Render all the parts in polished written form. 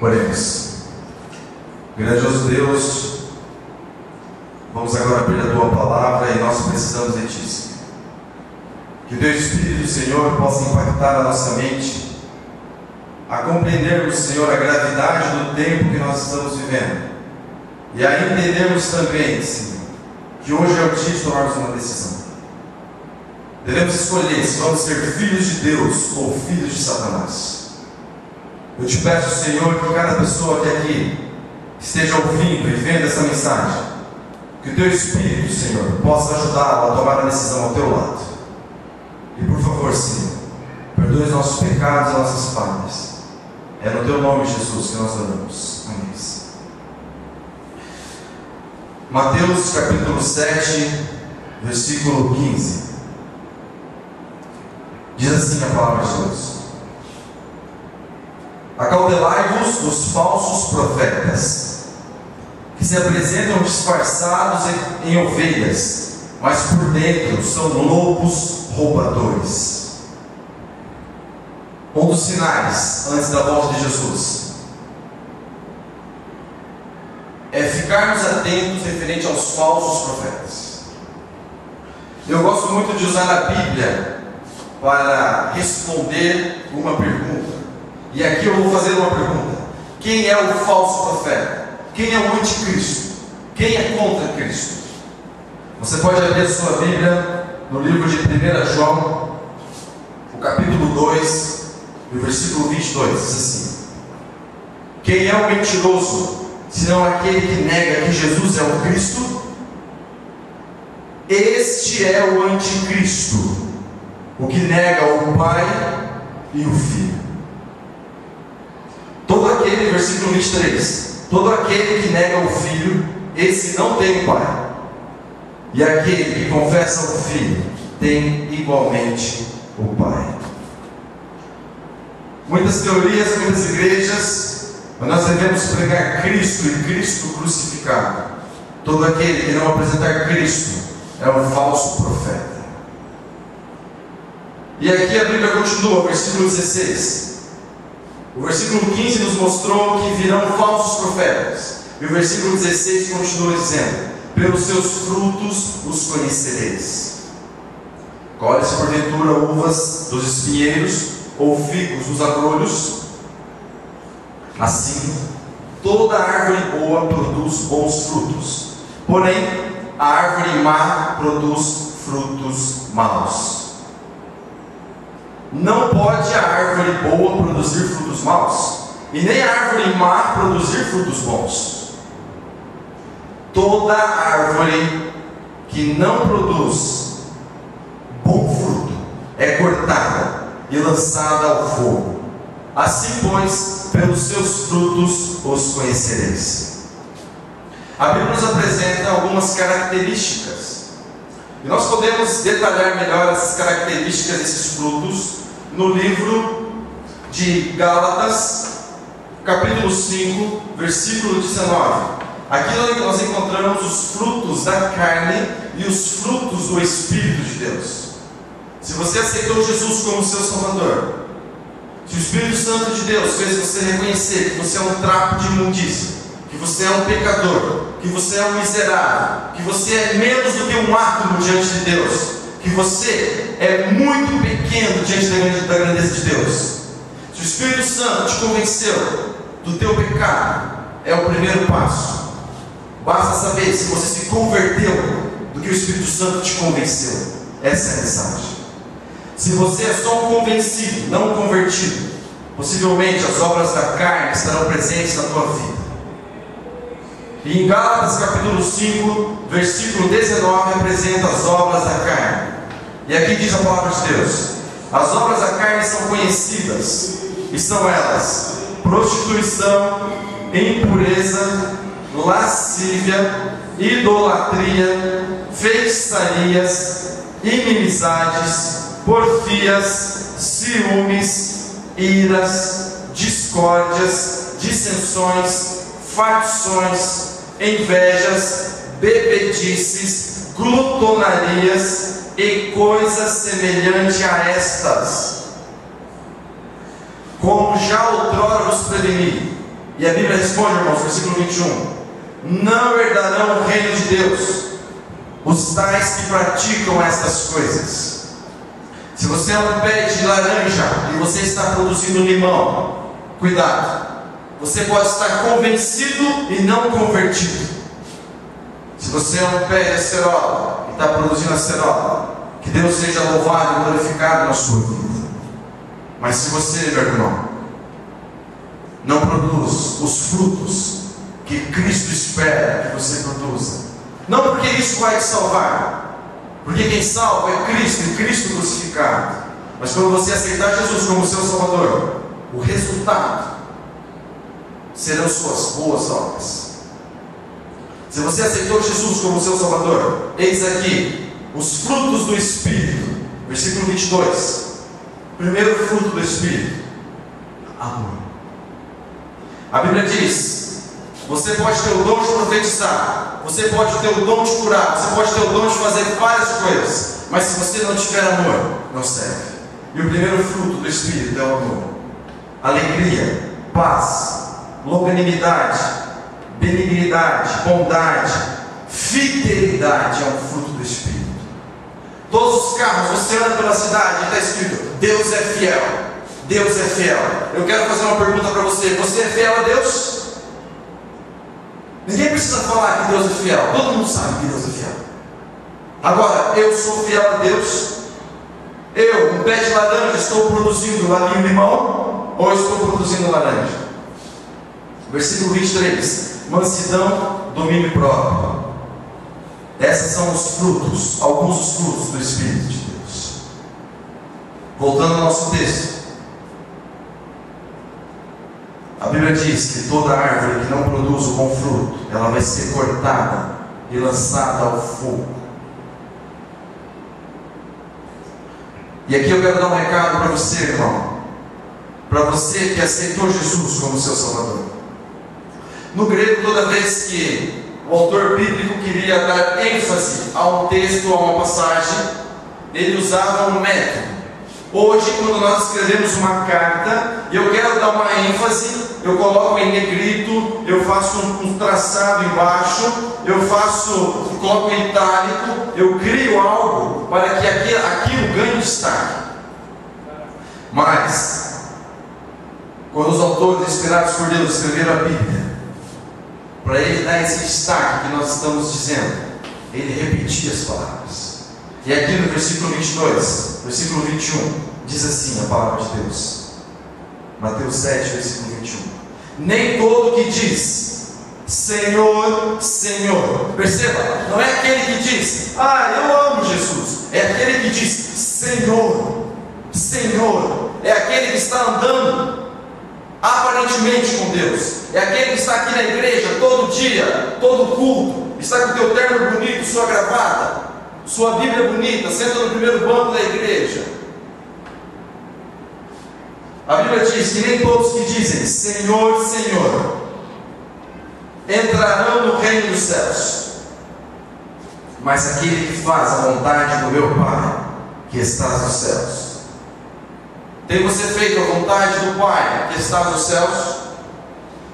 Oremos. Grandioso Deus, vamos agora abrir a Tua Palavra e nós precisamos de Ti, Senhor. Que o Teu Espírito, Senhor, possa impactar a nossa mente, a compreendermos, Senhor, a gravidade do tempo que nós estamos vivendo, e a entendermos também, Senhor, que hoje é o dia de tomarmos uma decisão. Devemos escolher se vamos ser filhos de Deus ou filhos de Satanás. Eu te peço, Senhor, que cada pessoa que aqui esteja ouvindo e vendo essa mensagem, que o Teu Espírito, Senhor, possa ajudá-lo a tomar a decisão ao Teu lado. E por favor, Senhor, perdoe os nossos pecados e nossas falhas. É no Teu nome, Jesus, que nós oramos. Amém. Mateus capítulo 7, versículo 15. Diz assim a palavra de Deus: Acautelai-vos dos falsos profetas, que se apresentam disfarçados em ovelhas, mas por dentro são lobos roubadores. Um dos sinais antes da volta de Jesus é ficarmos atentos referente aos falsos profetas. Eu gosto muito de usar a Bíblia para responder uma pergunta. E aqui eu vou fazer uma pergunta: quem é o falso profeta? Quem é o anticristo? Quem é contra Cristo? Você pode abrir a sua Bíblia no livro de 1 João, o capítulo 2, no versículo 22, diz assim: quem é o mentiroso, senão aquele que nega que Jesus é o Cristo? Este é o anticristo, o que nega o Pai e o Filho. Todo aquele, versículo 23, todo aquele que nega o Filho, esse não tem o Pai. E aquele que confessa o Filho, tem igualmente o Pai. Muitas teorias, muitas igrejas, mas nós devemos pregar Cristo e Cristo crucificado. Todo aquele que não apresentar Cristo é um falso profeta. E aqui a Bíblia continua, versículo 16. O versículo 15 nos mostrou que virão falsos profetas. E o versículo 16 continua dizendo: pelos seus frutos os conhecereis. Colhe-se porventura uvas dos espinheiros, ou figos dos abrolhos? Assim, toda árvore boa produz bons frutos, porém a árvore má produz frutos maus. Não pode a árvore boa produzir frutos maus, e nem a árvore má produzir frutos bons. Toda árvore que não produz bom fruto é cortada e lançada ao fogo. Assim, pois, pelos seus frutos os conhecereis. A Bíblia nos apresenta algumas características, e nós podemos detalhar melhor essas características desses frutos no livro de Gálatas, capítulo 5, versículo 19. Aqui nós encontramos os frutos da carne e os frutos do Espírito de Deus. Se você aceitou Jesus como seu Salvador, se o Espírito Santo de Deus fez você reconhecer que você é um trapo de imundícia, que você é um pecador, que você é um miserável, que você é menos do que um átomo diante de Deus, que você é muito pequeno diante da grandeza de Deus. Se o Espírito Santo te convenceu do teu pecado, é o primeiro passo. Basta saber se você se converteu do que o Espírito Santo te convenceu. Essa é a mensagem. Se você é só um convencido, não um convertido, possivelmente as obras da carne estarão presentes na tua vida. E em Gálatas capítulo 5, versículo 19, apresenta as obras da carne. E aqui diz a palavra de Deus: as obras da carne são conhecidas, e são elas: prostituição, impureza, lascívia, idolatria, feitiçarias, inimizades, porfias, ciúmes, iras, discórdias, dissensões, facções, invejas, bebedices, glutonarias e coisas semelhantes a estas. Como já outrora vos preveni, E a Bíblia responde, irmãos, versículo 21: não herdarão o reino de Deus os tais que praticam estas coisas. Se você é um pé de laranja e você está produzindo limão, cuidado, você pode estar convencido e não convertido. Se você é um pé de acerola e está produzindo acerola, que Deus seja louvado e glorificado na sua vida. Mas se você, meu irmão, não produz os frutos que Cristo espera que você produza, não porque isso vai te salvar, porque quem salva é Cristo e Cristo crucificado, mas quando você aceitar Jesus como seu Salvador, o resultado serão suas boas obras. Se você aceitou Jesus como seu Salvador, eis aqui os frutos do Espírito. Versículo 22. Primeiro fruto do Espírito: amor. A Bíblia diz: você pode ter o dom de profetizar, você pode ter o dom de curar, você pode ter o dom de fazer várias coisas, mas se você não tiver amor, não serve. E o primeiro fruto do Espírito é o amor. Alegria, paz, longanimidade, benignidade, bondade, fidelidade é um fruto do Espírito. Todos os carros, você anda pela cidade e está escrito: Deus é fiel, Deus é fiel. Eu quero fazer uma pergunta para você: você é fiel a Deus? Ninguém precisa falar que Deus é fiel, todo mundo sabe que Deus é fiel. Agora, eu sou fiel a Deus? Eu, um pé de laranja, estou produzindo limão ou estou produzindo laranja? Versículo 23: mansidão, domínio próprio. Esses são os frutos, alguns dos frutos do Espírito de Deus. Voltando ao nosso texto, a Bíblia diz que toda árvore que não produz o bom fruto, ela vai ser cortada e lançada ao fogo. E aqui eu quero dar um recado para você, irmão, para você que aceitou Jesus como seu Salvador. No grego, toda vez que o autor bíblico queria dar ênfase a um texto, a uma passagem, ele usava um método. Hoje, quando nós escrevemos uma carta e eu quero dar uma ênfase, eu coloco em negrito, eu faço um traçado embaixo, coloco em itálico, eu crio algo para que aquilo ganhe destaque. Mas, quando os autores inspirados por Deus escreveram a Bíblia, para ele dar esse destaque que nós estamos dizendo, ele repetia as palavras. E aqui no versículo 22, versículo 21, diz assim a palavra de Deus. Mateus 7, versículo 21. Nem todo que diz Senhor, Senhor, perceba, não é aquele que diz: ah, eu amo Jesus. É aquele que diz Senhor, Senhor. É aquele que está andando aparentemente com Deus. É aquele que está aqui na igreja todo dia, todo culto, está com o teu terno bonito, sua gravata, sua Bíblia bonita, senta no primeiro banco da igreja. A Bíblia diz que nem todos que dizem Senhor, Senhor entrarão no reino dos céus, mas aquele que faz a vontade do meu Pai que está nos céus. Tem você feito a vontade do Pai que está nos céus?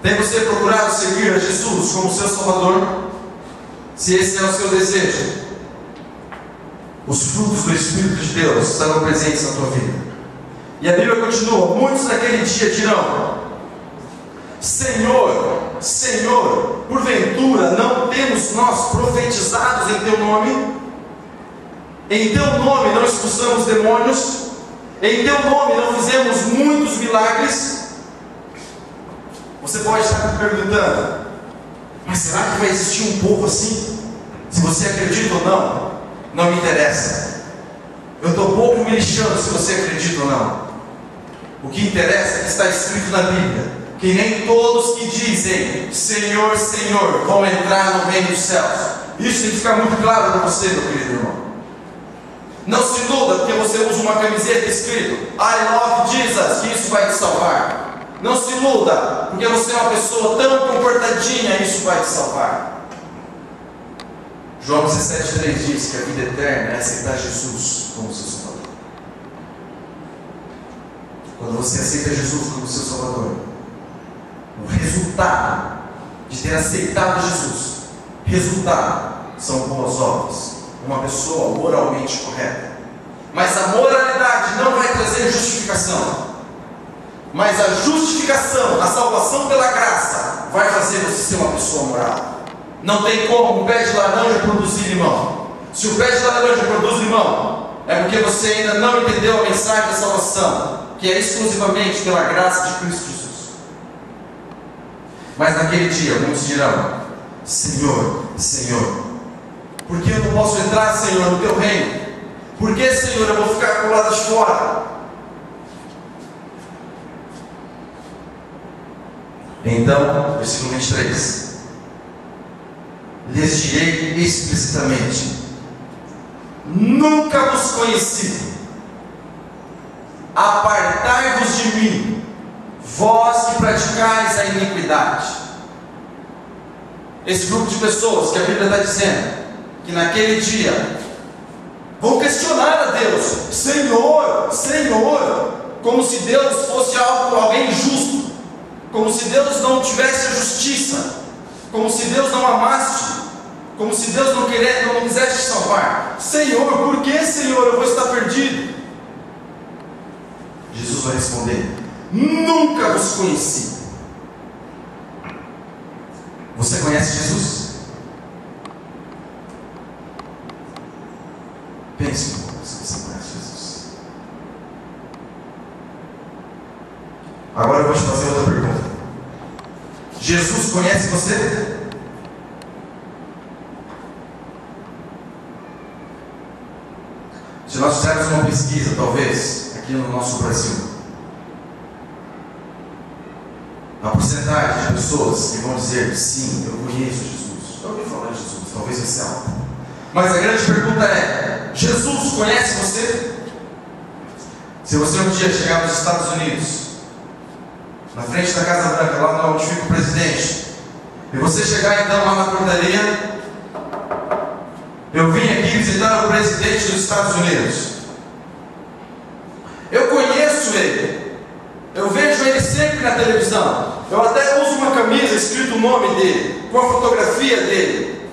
Tem você procurado seguir a Jesus como seu Salvador? Se esse é o seu desejo, os frutos do Espírito de Deus estarão presentes na tua vida. E a Bíblia continua: muitos naquele dia dirão: Senhor, Senhor, porventura não temos nós profetizados em teu nome? Em teu nome não expulsamos demônios? Em teu nome não fizemos muitos milagres? Você pode estar me perguntando: mas será que vai existir um povo assim? Se você acredita ou não, não me interessa. Eu estou pouco me lixando se você acredita ou não. O que interessa é que está escrito na Bíblia que nem todos que dizem Senhor, Senhor vão entrar no reino dos céus. Isso tem que ficar muito claro para você, meu querido irmão. Não se iluda porque você usa uma camiseta escrito I love Jesus, que isso vai te salvar. Não se iluda porque você é uma pessoa tão comportadinha, isso vai te salvar. João 17,3 diz que a vida eterna é aceitar Jesus como seu Salvador. Quando você aceita Jesus como seu Salvador, o resultado de ter aceitado Jesus, resultado são boas obras, uma pessoa moralmente correta. Mas a moralidade não vai trazer justificação. Mas a justificação, a salvação pela graça, vai fazer você ser uma pessoa moral. Não tem como um pé de laranja produzir limão. Se o pé de laranja produz limão, é porque você ainda não entendeu a mensagem da salvação, que é exclusivamente pela graça de Cristo Jesus. Mas naquele dia, muitos dirão: Senhor, Senhor, por que eu não posso entrar, Senhor, no teu reino? Por que, Senhor, eu vou ficar com o lado de fora? Então, versículo 23: lhes direi explicitamente: nunca vos conheci, apartai-vos de mim, vós que praticais a iniquidade. Esse grupo de pessoas que a Bíblia está dizendo que naquele dia vão questionar a Deus: Senhor, Senhor, como se Deus fosse alguém injusto, como se Deus não tivesse a justiça, como se Deus não amasse, como se Deus não quisesse te salvar. Senhor, por que, Senhor, eu vou estar perdido? Jesus vai responder: nunca vos conheci. Você conhece Jesus? Pense um pouco se você conhece Jesus. Agora eu vou te fazer outra pergunta. Jesus conhece você? Se nós fizermos uma pesquisa, talvez, aqui no nosso Brasil, a porcentagem de pessoas que vão dizer: sim, eu conheço Jesus, eu ouvi falar de Jesus, talvez vai ser alta. Mas a grande pergunta é: Jesus conhece você? Se você um dia chegar nos Estados Unidos, na frente da Casa Branca, lá onde fica o presidente, e você chegar então lá na portaria: eu vim aqui visitar o presidente dos Estados Unidos, eu conheço ele, eu vejo ele sempre na televisão, eu até uso uma camisa escrito o nome dele, com a fotografia dele,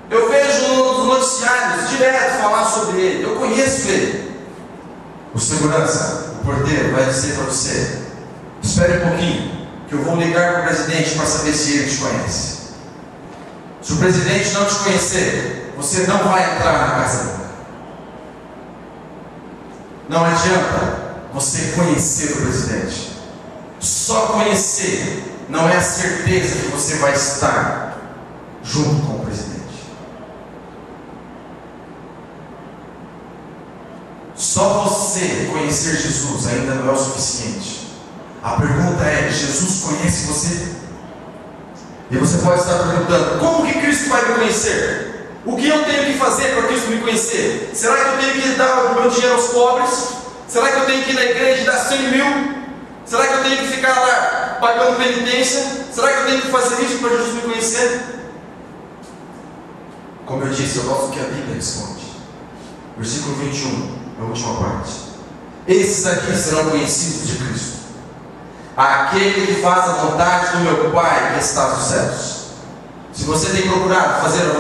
eu vejo nos noticiários direto falar sobre ele, eu conheço ele. O segurança, o porteiro, vai dizer para você: espere um pouquinho, que eu vou ligar para o presidente para saber se ele te conhece. Se o presidente não te conhecer, você não vai entrar na Casa Branca. Não adianta você conhecer o presidente. Só conhecer não é a certeza que você vai estar junto com o presidente. Só você conhecer Jesus ainda não é o suficiente. A pergunta é: Jesus conhece você? E você pode estar perguntando: como que Cristo vai me conhecer? O que eu tenho que fazer para Cristo me conhecer? Será que eu tenho que dar o meu dinheiro aos pobres? Será que eu tenho que ir na igreja e dar 100 mil? Será que eu tenho que ficar lá pagando penitência? Será que eu tenho que fazer isso para Jesus me conhecer? Como eu disse, eu gosto do que a Bíblia responde. Versículo 21, a última parte: esses aqui serão conhecidos de Cristo, aquele que faz a vontade do meu Pai que está nos céus. Se você tem procurado fazer a vontade